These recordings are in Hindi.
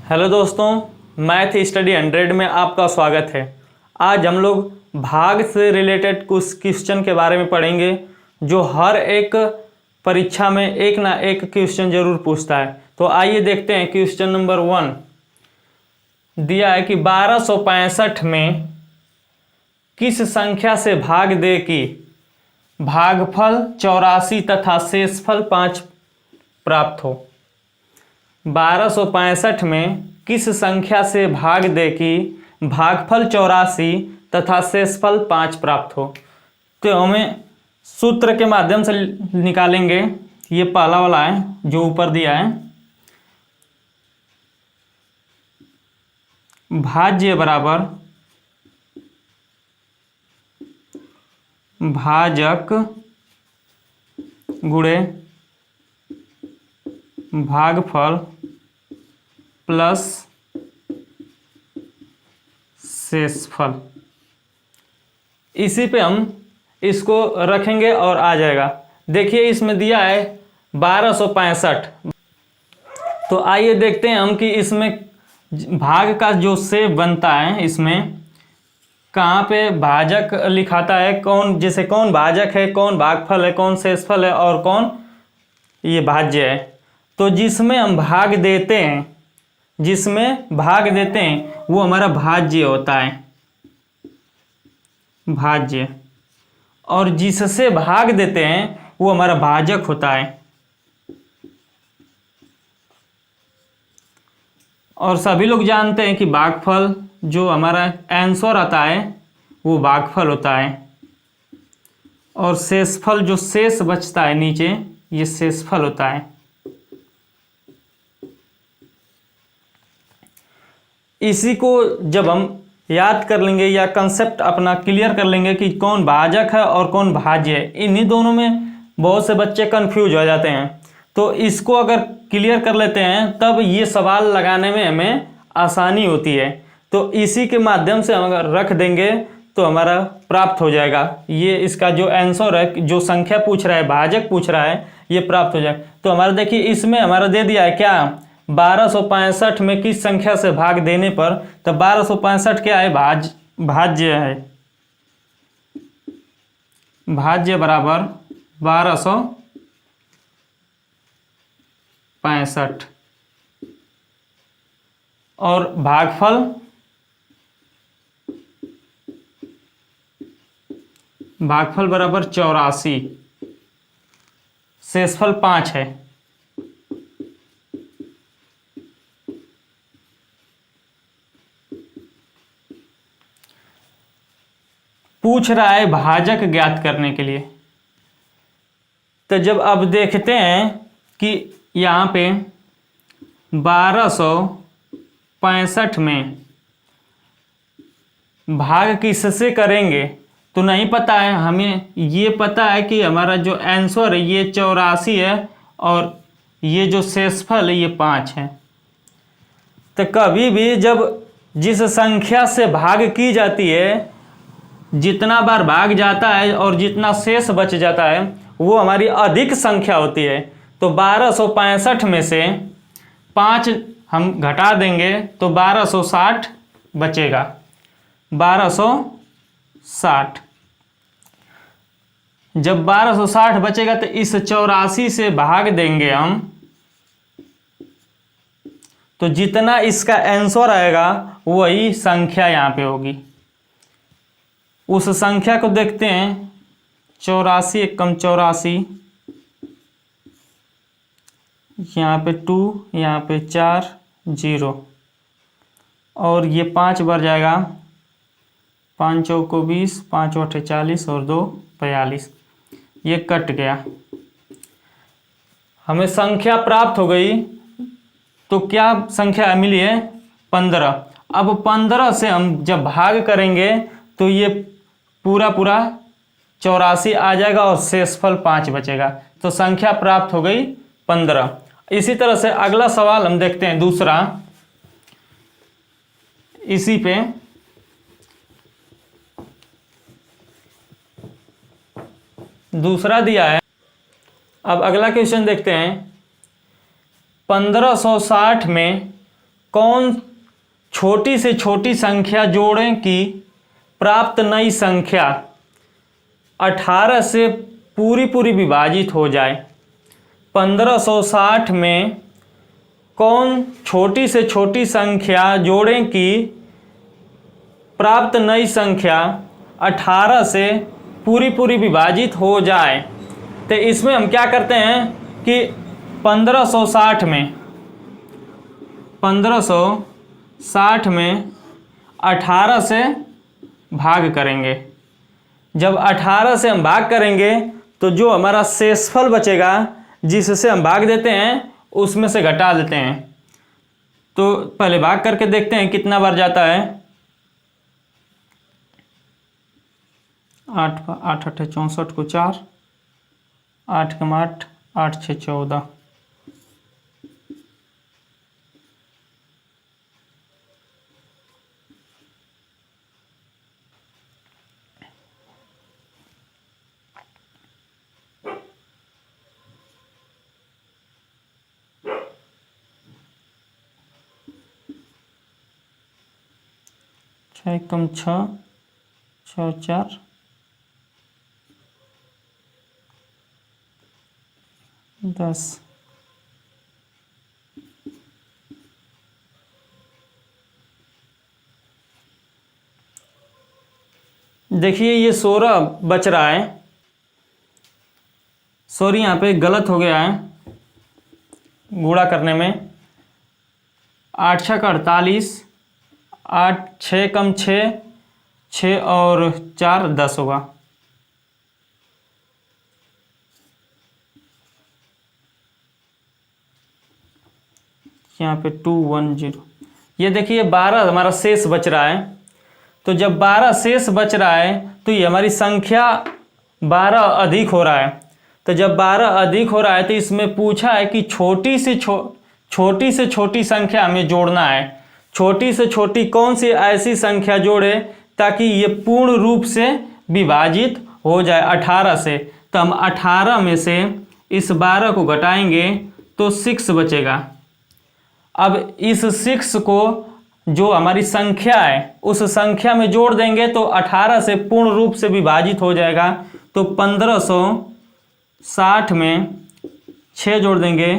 हेलो दोस्तों, मैथ स्टडी 100 में आपका स्वागत है। आज हम लोग भाग से रिलेटेड कुछ क्वेश्चन के बारे में पढ़ेंगे जो हर एक परीक्षा में एक ना एक क्वेश्चन जरूर पूछता है। तो आइए देखते हैं। क्वेश्चन नंबर 1 दिया है कि 1265 में किस संख्या से भाग दे कि भागफल 84 तथा शेषफल 5 प्राप्त हो। 1265 में किस संख्या से भाग दे कि भागफल 84 तथा शेषफल 5 प्राप्त हो। तो हमें सूत्र के माध्यम से निकालेंगे। ये पहला वाला है जो ऊपर दिया है, भाज्य बराबर भाजक गुणे भागफल प्लस शेषफल। इसी पे हम इसको रखेंगे और आ जाएगा। देखिए इसमें दिया है 1265। तो आइए देखते हैं हम कि इसमें भाग का जो शेप बनता है इसमें कहाँ पे भाजक लिखाता है, कौन जैसे कौन भाजक है, कौन भागफल है, कौन शेषफल है और कौन ये भाज्य है। तो जिसमें हम भाग देते हैं वो हमारा भाज्य होता है, भाज्य। और जिससे भाग देते हैं वो हमारा भाजक होता है। और सभी लोग जानते हैं कि भागफल जो हमारा आंसर आता है वो भागफल होता है। और शेषफल जो शेष बचता है नीचे, ये शेषफल होता है। इसी को जब हम याद कर लेंगे या कंसेप्ट अपना क्लियर कर लेंगे कि कौन भाजक है और कौन भाज्य है, इन्हीं दोनों में बहुत से बच्चे कंफ्यूज हो जाते हैं। तो इसको अगर क्लियर कर लेते हैं तब ये सवाल लगाने में हमें आसानी होती है। तो इसी के माध्यम से हम अगर रख देंगे तो हमारा प्राप्त हो जाएगा। ये इसका जो आंसर है, जो संख्या पूछ रहा है, भाजक पूछ रहा है, ये प्राप्त हो जाएगा। तो हमारा देखिए इसमें हमारा दे दिया है क्या, 1265 में किस संख्या से भाग देने पर। तो 1265 क्या है, भाज्य है। भाज्य बराबर 1265 और भागफल बराबर 84, शेषफल 5 है। पूछ रहा है भाजक ज्ञात करने के लिए। तो जब अब देखते हैं कि यहाँ पे 1265 में भाग किससे करेंगे तो नहीं पता है। हमें ये पता है कि हमारा जो आंसर है ये 84 है और ये जो शेषफल है ये 5 है। तो कभी भी जब जिस संख्या से भाग की जाती है, जितना बार भाग जाता है और जितना शेष बच जाता है वो हमारी अधिक संख्या होती है। तो 1265 में से 5 हम घटा देंगे तो 1260 बचेगा। 1260 जब 1260 बचेगा तो इस 84 से भाग देंगे हम, तो जितना इसका आंसर आएगा वही संख्या यहाँ पे होगी। उस संख्या को देखते हैं, 84 एकम 84, यहाँ पे 2, यहाँ पे 4 0 और ये 5 बढ़ जाएगा। 5 चौको 20, 5 8 40 और 2 42, ये कट गया। हमें संख्या प्राप्त हो गई। तो क्या संख्या मिली है, 15। अब 15 से हम जब भाग करेंगे तो ये पूरा 84 आ जाएगा और शेषफल 5 बचेगा। तो संख्या प्राप्त हो गई 15। इसी तरह से अगला सवाल हम देखते हैं, दूसरा। इसी पे दूसरा दिया है। अब अगला क्वेश्चन देखते हैं। 1560 में कौन छोटी से छोटी संख्या जोड़ें कि प्राप्त नई संख्या 18 से पूरी पूरी विभाजित हो जाए। 1560 में कौन छोटी से छोटी संख्या जोड़ें कि प्राप्त नई संख्या 18 से पूरी पूरी विभाजित हो जाए। तो इसमें हम क्या करते हैं कि 1560 में 18 से भाग करेंगे। जब 18 से हम भाग करेंगे तो जो हमारा शेषफल बचेगा, जिससे हम भाग देते हैं, उसमें से घटा देते हैं। तो पहले भाग करके देखते हैं कितना बार जाता है। 8 8 8 64 को 4, 8 कम 8, 8 6 14। छः कम 6, 6 4, 10। देखिए ये 16 बच रहा है। सॉरी, यहाँ पे गलत हो गया है गुणा करने में। 8 6 का 48, 8 6 कम 6, 6 और 4 10 होगा। यहाँ पे 2 1 0। ये देखिए 12 हमारा शेष बच रहा है। तो जब 12 शेष बच रहा है तो ये हमारी संख्या 12 अधिक हो रहा है। तो जब 12 अधिक हो रहा है तो इसमें पूछा है कि छोटी से छोटी संख्या हमें जोड़ना है। छोटी से छोटी कौन सी ऐसी संख्या जोड़े ताकि ये पूर्ण रूप से विभाजित हो जाए 18 से। तो हम 18 में से इस 12 को घटाएंगे तो 6 बचेगा। अब इस 6 को जो हमारी संख्या है उस संख्या में जोड़ देंगे तो 18 से पूर्ण रूप से विभाजित हो जाएगा। तो 1560 में 6 जोड़ देंगे,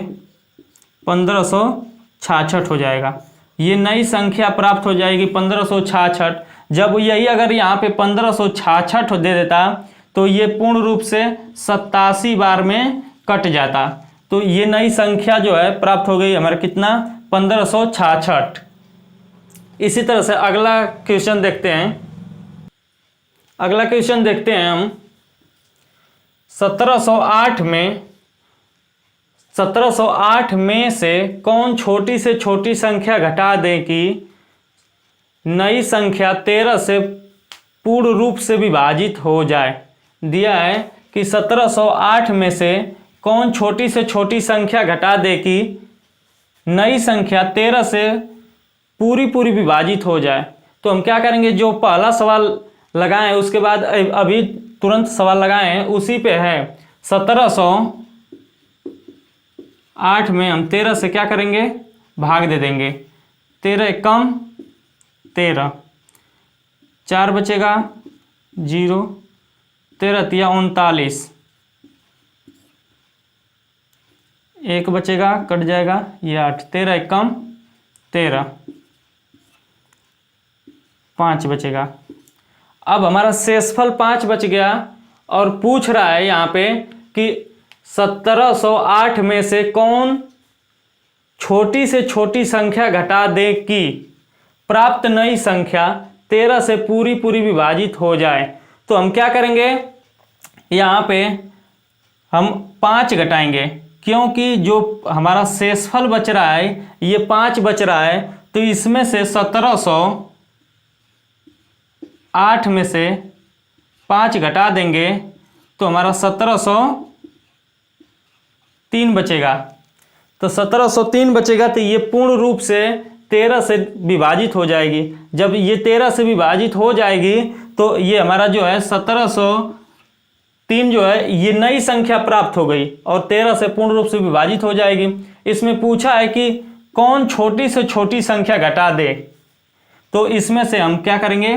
1566 हो जाएगा। ये नई संख्या प्राप्त हो जाएगी 1566। जब यही अगर यहाँ पे 1566 दे देता तो ये पूर्ण रूप से 87 बार में कट जाता। तो ये नई संख्या जो है प्राप्त हो गई हमारा कितना, 1566। इसी तरह से अगला क्वेश्चन देखते हैं। अगला क्वेश्चन देखते हैं हम। 1708 में से कौन छोटी से छोटी संख्या घटा दें कि नई संख्या 13 से पूर्ण रूप से विभाजित हो जाए। दिया है कि 1708 में से कौन छोटी से छोटी संख्या घटा दे कि नई संख्या 13 से पूरी पूरी विभाजित हो जाए। तो हम क्या करेंगे, जो पहला सवाल लगाए उसके बाद अभी तुरंत सवाल लगाए हैं उसी पे है। 1708 में हम 13 से क्या करेंगे, भाग दे देंगे। 13 कम 13, 4 बचेगा 0, 13 तिया 39, 1 बचेगा कट जाएगा ये 8, 13 कम 13, 5 बचेगा। अब हमारा शेषफल 5 बच गया और पूछ रहा है यहाँ पे कि 1708 में से कौन छोटी से छोटी संख्या घटा दे कि प्राप्त नई संख्या 13 से पूरी पूरी विभाजित हो जाए। तो हम क्या करेंगे, यहाँ पे हम 5 घटाएंगे क्योंकि जो हमारा शेषफल बच रहा है ये 5 बच रहा है। तो इसमें से 1708 में से 5 घटा देंगे तो हमारा 1703 बचेगा। तो 1703 बचेगा तो ये पूर्ण रूप से 13 से विभाजित हो जाएगी। जब ये 13 से विभाजित हो जाएगी तो ये हमारा जो है 1703 जो है ये नई संख्या प्राप्त हो गई और 13 से पूर्ण रूप से विभाजित हो जाएगी। इसमें पूछा है कि कौन छोटी से छोटी संख्या घटा दे। तो इसमें से हम क्या करेंगे,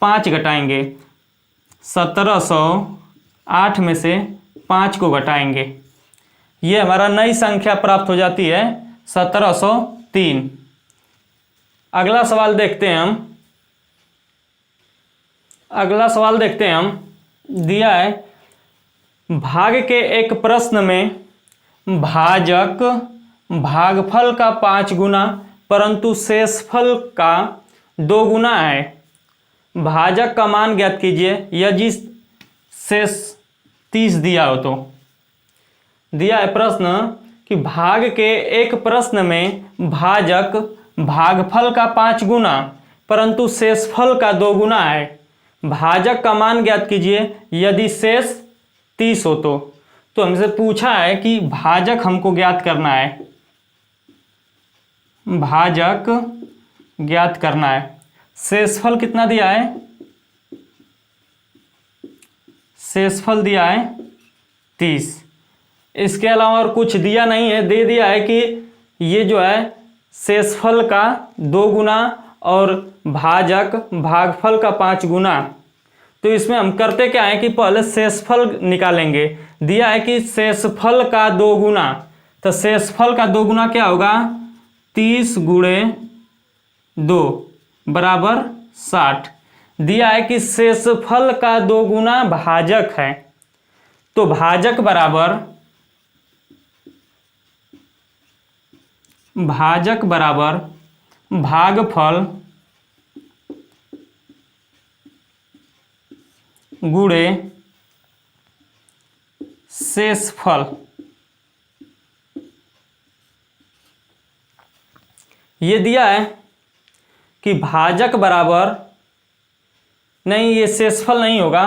5 घटाएंगे। 1708 में से 5 को घटाएंगे, ये हमारा नई संख्या प्राप्त हो जाती है 1703। अगला सवाल देखते हैं हम। अगला सवाल देखते हैं हम। दिया है भाग के एक प्रश्न में भाजक भागफल का 5 गुना परंतु शेषफल का 2 गुना है। भाजक का मान ज्ञात कीजिए यदि शेष 30 दिया हो तो। दिया है प्रश्न कि भाग के एक प्रश्न में भाजक भागफल का 5 गुना परंतु शेषफल का 2 गुना है। भाजक का मान ज्ञात कीजिए यदि शेष 30 हो तो हमसे पूछा है कि भाजक हमको ज्ञात करना है। भाजक ज्ञात करना है। शेषफल कितना दिया है, शेषफल दिया है 30। इसके अलावा और कुछ दिया नहीं है। दे दिया है कि ये जो है शेषफल का 2 गुना और भाजक भागफल का 5 गुना। तो इसमें हम करते क्या है कि पहले शेषफल निकालेंगे। दिया है कि शेषफल का 2 गुना, तो शेषफल का 2 गुना क्या होगा, 30 गुणे 2 बराबर 60। दिया है कि शेषफल का 2 गुना भाजक है, तो भाजक बराबर भागफल गुणे शेषफल। ये दिया है कि भाजक बराबर, नहीं ये शेषफल नहीं होगा,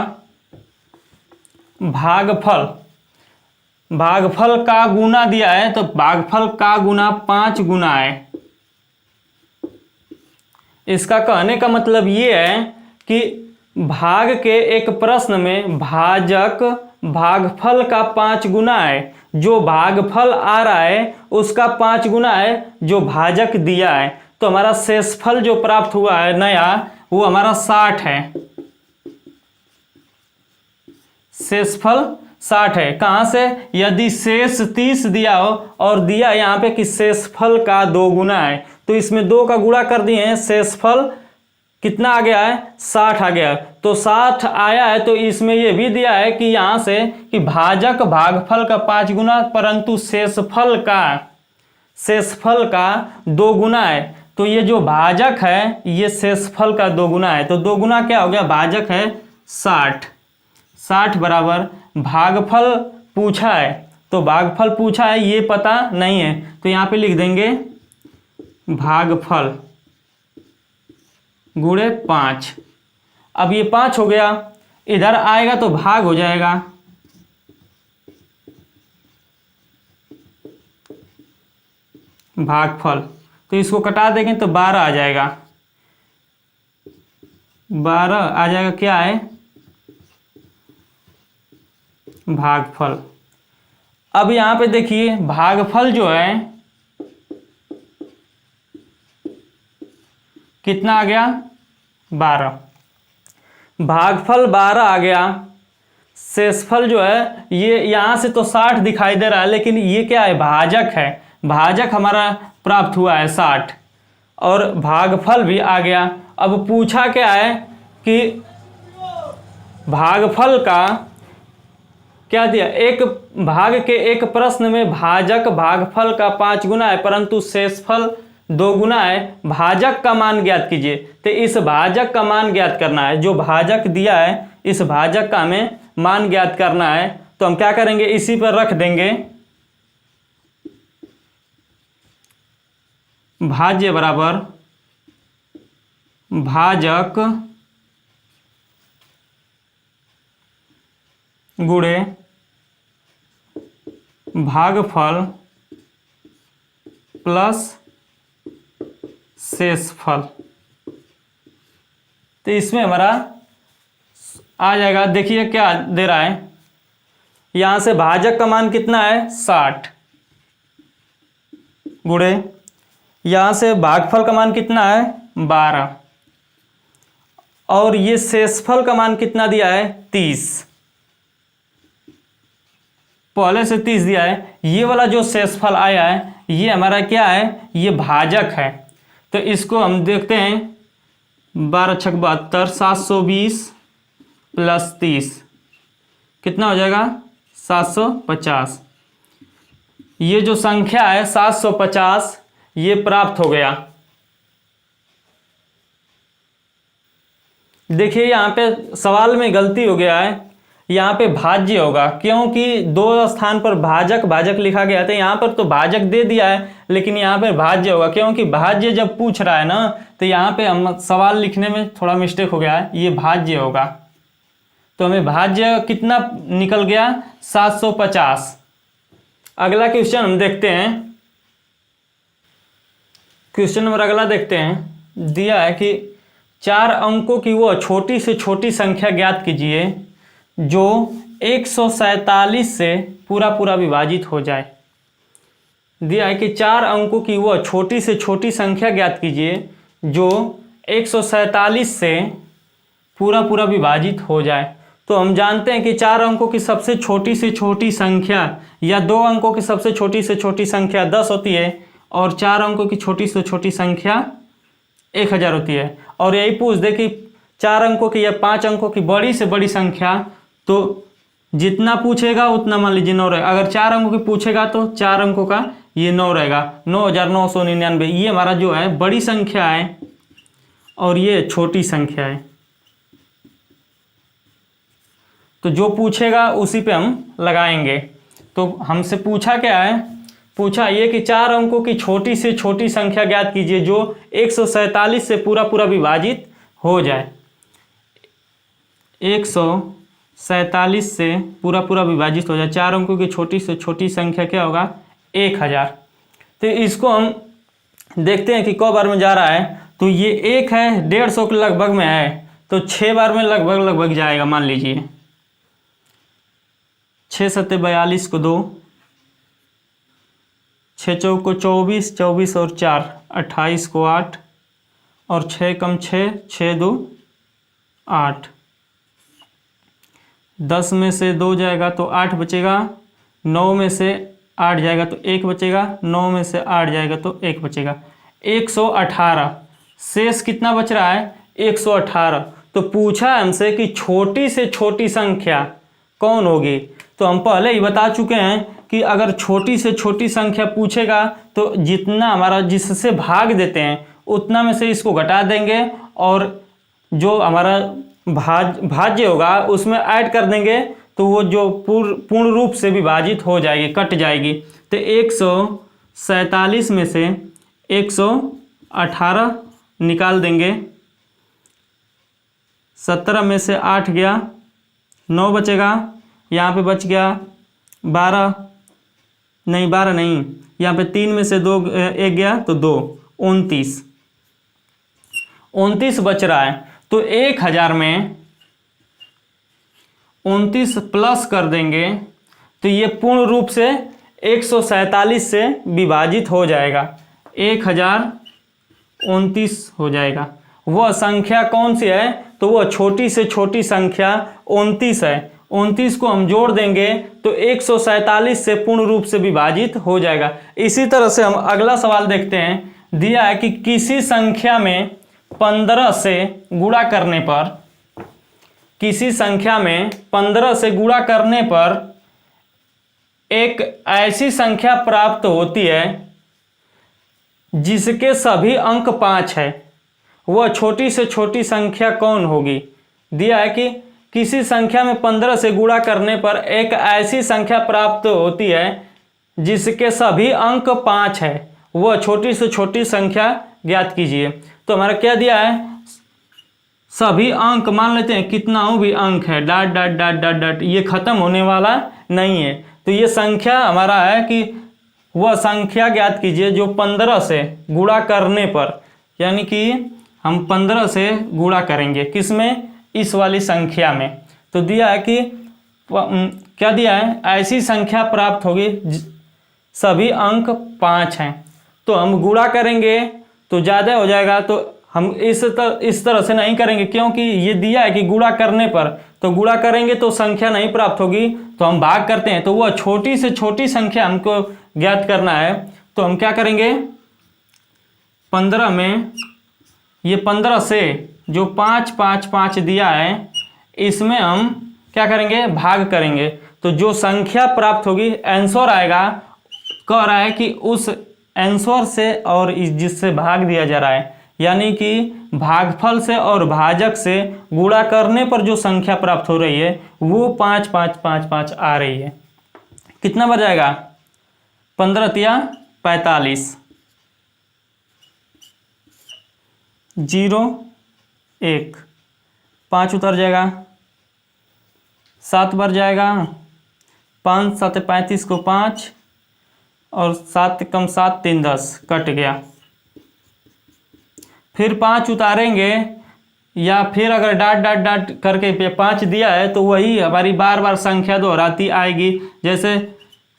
भागफल का गुना दिया है तो भागफल का गुना 5 गुना है। इसका कहने का मतलब ये है कि भाग के एक प्रश्न में भाजक भागफल का 5 गुना है। जो भागफल आ रहा है उसका 5 गुना है जो भाजक दिया है। तो हमारा शेषफल जो प्राप्त हुआ है नया, वो हमारा 60 है। शेषफल 60 है। कहाँ से, यदि शेष 30 दिया हो और दिया यहाँ पे कि शेषफल का 2 गुना है, तो इसमें 2 का गुणा कर दिए हैं, शेषफल कितना आ गया है, 60 आ गया। तो 60 आया है, तो इसमें ये भी दिया है कि यहाँ से कि भाजक भागफल का 5 गुना परंतु शेषफल का 2 गुना है। तो ये जो भाजक है ये शेषफल का 2 गुना है। तो 2 गुना क्या हो गया, भाजक है 60 बराबर भागफल पूछा है, तो भागफल पूछा है ये पता नहीं है, तो यहाँ पे लिख देंगे भागफल गुणे 5। अब ये 5 हो गया, इधर आएगा तो भाग हो जाएगा, भागफल, तो इसको कटा देंगे तो 12 आ जाएगा। 12 आ जाएगा, क्या है, भागफल। अब यहां पे देखिए भागफल जो है कितना आ गया, 12। भागफल 12 आ गया। शेषफल जो है ये यहां से तो 60 दिखाई दे रहा है, लेकिन ये क्या है, भाजक है। भाजक हमारा प्राप्त हुआ है 60 और भागफल भी आ गया। अब पूछा क्या है कि भागफल का क्या दिया, एक भाग के एक प्रश्न में भाजक भागफल का 5 गुना है परंतु शेषफल 2 गुना है। भाजक का मान ज्ञात कीजिए। तो इस भाजक का मान ज्ञात करना है, जो भाजक दिया है इस भाजक का हमें मान ज्ञात करना है। तो हम क्या करेंगे, इसी पर रख देंगे भाज्य बराबर भाजक गुणे भागफल प्लस शेषफल। तो इसमें हमारा आ जाएगा, देखिए क्या दे रहा है, यहां से भाजक का मान कितना है 60 गुणे यहाँ से भागफल का मान कितना है 12, और ये शेषफल का मान कितना दिया है 30, पहले से 30 दिया है। ये वाला जो शेषफल आया है ये हमारा क्या है, ये भाजक है। तो इसको हम देखते हैं 12 छक 72, 720 प्लस 30 कितना हो जाएगा 750। ये जो संख्या है 750 ये प्राप्त हो गया। देखिए यहाँ पे सवाल में गलती हो गया है, यहाँ पे भाज्य होगा क्योंकि दो स्थान पर भाजक भाजक लिखा गया था। यहाँ पर तो भाजक दे दिया है लेकिन यहाँ पे भाज्य होगा, क्योंकि भाज्य जब पूछ रहा है ना तो यहाँ पे हम सवाल लिखने में थोड़ा मिस्टेक हो गया है, ये भाज्य होगा। तो हमें भाज्य कितना निकल गया 750। अगला क्वेश्चन हम देखते हैं, क्वेश्चन नंबर अगला देखते हैं। दिया है कि 4 अंकों की वो छोटी से छोटी संख्या ज्ञात कीजिए जो 147 से पूरा पूरा विभाजित हो जाए। दिया है कि 4 अंकों की वो छोटी से छोटी संख्या ज्ञात कीजिए जो 147 से पूरा पूरा विभाजित हो जाए। तो हम जानते हैं कि 4 अंकों की सबसे छोटी से छोटी संख्या या 2 अंकों की सबसे छोटी से छोटी संख्या 10 होती है और 4 अंकों की छोटी से छोटी संख्या 1000 होती है। और यही पूछ दे कि 4 अंकों की या 5 अंकों की बड़ी से बड़ी संख्या, तो जितना पूछेगा उतना मान लीजिए 9 रहेगा। अगर 4 अंकों की पूछेगा तो 4 अंकों का ये 9 रहेगा, 9999। ये हमारा जो है बड़ी संख्या है और ये छोटी संख्या है। तो जो पूछेगा उसी पे हम लगाएंगे। तो हमसे पूछा क्या है, पूछा ये कि 4 अंकों की छोटी से छोटी संख्या ज्ञात कीजिए जो 147 से पूरा पूरा विभाजित हो जाए। 147 से पूरा पूरा विभाजित हो जाए। 4 अंकों की छोटी से छोटी संख्या क्या होगा 1000। तो इसको हम देखते हैं कि कौ बार में जा रहा है। तो ये 1 है, 150 के लगभग में है, तो 6 बार में लगभग जाएगा। मान लीजिए 6 सत्ते 42 को 2, 6 चौक को 24, 24 और 4 28 को 8 और 6 कम 6, 6 2 8। 10 में से 2 जाएगा तो 8 बचेगा, 9 में से 8 जाएगा तो 1 बचेगा, 9 में से 8 जाएगा तो 1 बचेगा। 118 शेष कितना बच रहा है 118। तो पूछा हमसे कि छोटी से छोटी संख्या कौन होगी। तो हम पहले ही बता चुके हैं कि अगर छोटी से छोटी संख्या पूछेगा तो जितना हमारा जिससे भाग देते हैं उतना में से इसको घटा देंगे और जो हमारा भाज्य होगा उसमें ऐड कर देंगे, तो वो जो पूर्ण रूप से विभाजित हो जाएगी, कट जाएगी। तो 147 में से 118 निकाल देंगे, 17 में से 8 गया, 9 बचेगा, यहाँ पे बच गया 12 नहीं, यहाँ पे 3 में से 2 1 गया तो 2, 29 बच रहा है। तो 1000 में 29 प्लस कर देंगे तो ये पूर्ण रूप से 147 से विभाजित हो जाएगा, 1029 हो जाएगा। वह संख्या कौन सी है, तो वह छोटी से छोटी संख्या 29 है। 29 को हम जोड़ देंगे तो 147 से पूर्ण रूप से विभाजित हो जाएगा। इसी तरह से हम अगला सवाल देखते हैं। दिया है कि किसी संख्या में 15 से गुणा करने पर, किसी संख्या में 15 से गुणा करने पर एक ऐसी संख्या प्राप्त होती है जिसके सभी अंक 5 है। वह छोटी से छोटी संख्या कौन होगी। दिया है कि किसी संख्या में 15 से गुणा करने पर एक ऐसी संख्या प्राप्त होती है जिसके सभी अंक 5 है, वह छोटी से छोटी संख्या ज्ञात कीजिए। तो हमारा क्या दिया है, सभी अंक मान लेते हैं, कितना भी अंक है, dot dot dot dot dot, ये खत्म होने वाला नहीं है। तो ये संख्या हमारा है कि वह संख्या ज्ञात कीजिए जो 15 से गुणा करने पर, यानी कि हम 15 से गुणा करेंगे किसमें, इस वाली संख्या में। तो दिया है कि क्या दिया है, ऐसी संख्या प्राप्त होगी सभी अंक 5 हैं। तो हम गुणा करेंगे तो ज़्यादा हो जाएगा, तो हम इस तरह से नहीं करेंगे, क्योंकि ये दिया है कि गुणा करने पर, तो गुणा करेंगे तो संख्या नहीं प्राप्त होगी, तो हम भाग करते हैं। तो वह छोटी से छोटी संख्या हमको ज्ञात करना है। तो हम क्या करेंगे, 15 में ये 15 से जो 5 5 5 दिया है इसमें हम क्या करेंगे, भाग करेंगे। तो जो संख्या प्राप्त होगी, आंसर आएगा, कह रहा है कि उस आंसर से और जिससे भाग दिया जा रहा है, यानी कि भागफल से और भाजक से गुणा करने पर जो संख्या प्राप्त हो रही है वो 5 5 5 5 आ रही है। कितना बच जाएगा, 15 तिया 45, 0 1, 5 उतर जाएगा, 7 बढ़ जाएगा, 5 7 35 को 5 और 7 कम 7 3 10 कट गया। फिर 5 उतारेंगे, या फिर अगर डाट डाट डाट करके 5 दिया है तो वही हमारी बार बार संख्या दोहराती आएगी, जैसे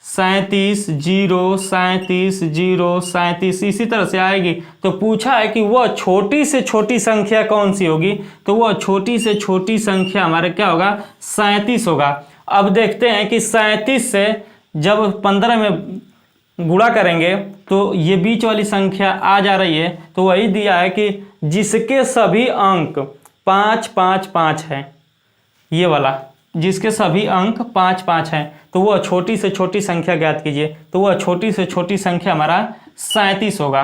37 0 37 0 37 इसी तरह से आएगी। तो पूछा है कि वह छोटी से छोटी संख्या कौन सी होगी, तो वह छोटी से छोटी संख्या हमारे क्या होगा, 37 होगा। अब देखते हैं कि 37 से जब 15 में गुणा करेंगे तो ये बीच वाली संख्या आ जा रही है, तो वही दिया है कि जिसके सभी अंक 5 5 5 है, ये वाला जिसके सभी अंक 5 5 हैं, तो वह छोटी से छोटी संख्या ज्ञात कीजिए। तो वह छोटी से छोटी संख्या हमारा 37 होगा।